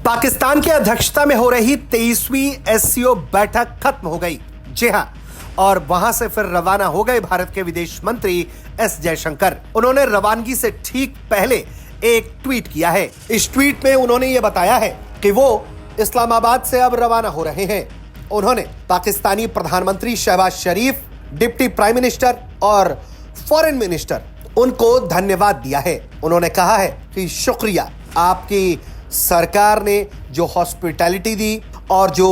पाकिस्तान की अध्यक्षता में हो रही 23वीं एससीओ बैठक खत्म हो गई। जी हां, और वहां से फिर रवाना हो गए भारत के विदेश मंत्री एस जयशंकर। उन्होंने रवानगी से ठीक पहले एक ट्वीट किया है। इस ट्वीट में उन्होंने यह बताया है कि वो इस्लामाबाद से अब रवाना हो रहे हैं। उन्होंने पाकिस्तानी प्रधानमंत्री शहबाज शरीफ, डिप्टी प्राइम मिनिस्टर और फॉरेन मिनिस्टर उनको धन्यवाद दिया है। उन्होंने कहा है कि शुक्रिया, आपकी सरकार ने जो हॉस्पिटैलिटी दी और जो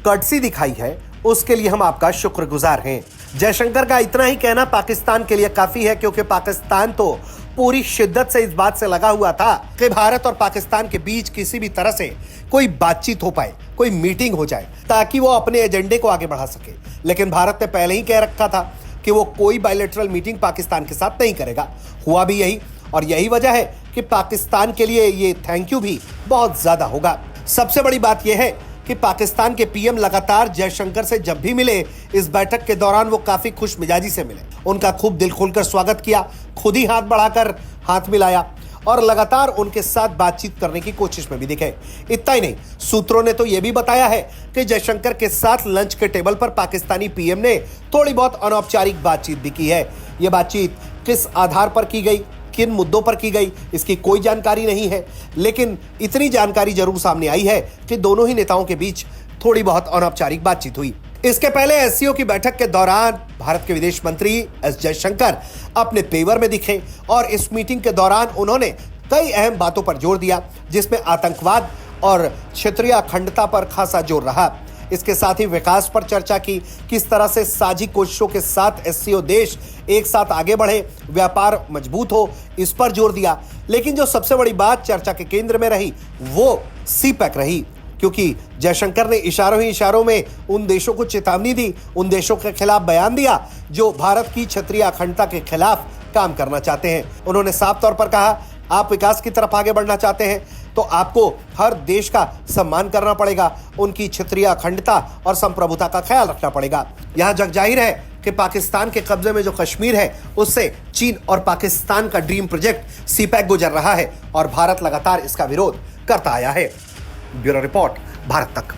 कर्टसी दिखाई है उसके लिए हम आपका शुक्रगुजार हैं। जयशंकर का इतना ही कहना पाकिस्तान के लिए काफी है, क्योंकि पाकिस्तान तो पूरी शिद्दत से इस बात से लगा हुआ था कि भारत और पाकिस्तान के बीच किसी भी तरह से कोई बातचीत हो पाए, कोई मीटिंग हो जाए, ताकि वो अपने एजेंडे को आगे बढ़ा सके। लेकिन भारत ने पहले ही कह रखा था कि वो कोई बायलैटरल मीटिंग पाकिस्तान के साथ नहीं करेगा। हुआ भी यही, और यही वजह है कि पाकिस्तान के लिए ये थैंक यू भी बहुत ज्यादा होगा। सबसे बड़ी बात यह है कि पाकिस्तान के पीएम लगातार जयशंकर से जब भी मिले, इस बैठक के दौरान वो काफी खुश मिजाजी से मिले। उनका खूब दिल खोलकर स्वागत किया, खुद ही हाथ बढ़ाकर हाथ मिलाया और लगातार उनके साथ बातचीत करने की कोशिश में भी दिखे। इतना ही नहीं, सूत्रों ने तो यह भी बताया है कि जयशंकर के साथ लंच के टेबल पर पाकिस्तानी पीएम ने थोड़ी बहुत अनौपचारिक बातचीत भी की है। यह बातचीत किस आधार पर की गई, किन मुद्दों पर की गई, इसकी कोई जानकारी नहीं है, लेकिन इतनी जानकारी जरूर सामने आई है कि दोनों ही नेताओं के बीच थोड़ी बहुत अनौपचारिक बातचीत हुई। इसके पहले एससीओ की बैठक के दौरान भारत के विदेश मंत्री एस जयशंकर अपने पेवर में दिखे और इस मीटिंग के दौरान उन्होंने कई अहम बातों पर जोर दिया, जिसमें आतंकवाद और क्षेत्रीय अखंडता पर खासा जोर रहा। इसके साथ ही विकास पर चर्चा की, किस तरह से साझी कोशिशों के साथ एससीओ देश एक साथ आगे बढ़े, व्यापार मजबूत हो, इस पर जोर दिया। लेकिन जो सबसे बड़ी बात चर्चा के केंद्र में रही वो सीपैक रही, क्योंकि जयशंकर ने इशारों ही इशारों में उन देशों को चेतावनी दी, उन देशों के खिलाफ बयान दिया जो भारत की क्षेत्रीय अखंडता के खिलाफ काम करना चाहते हैं। उन्होंने साफ तौर पर कहा, आप विकास की तरफ आगे बढ़ना चाहते हैं तो आपको हर देश का सम्मान करना पड़ेगा, उनकी क्षेत्रीय अखंडता और संप्रभुता का ख्याल रखना पड़ेगा। यहां जग जाहिर है कि पाकिस्तान के कब्जे में जो कश्मीर है उससे चीन और पाकिस्तान का ड्रीम प्रोजेक्ट सीपैक गुजर रहा है और भारत लगातार इसका विरोध करता आया है। ब्यूरो रिपोर्ट, भारत तक।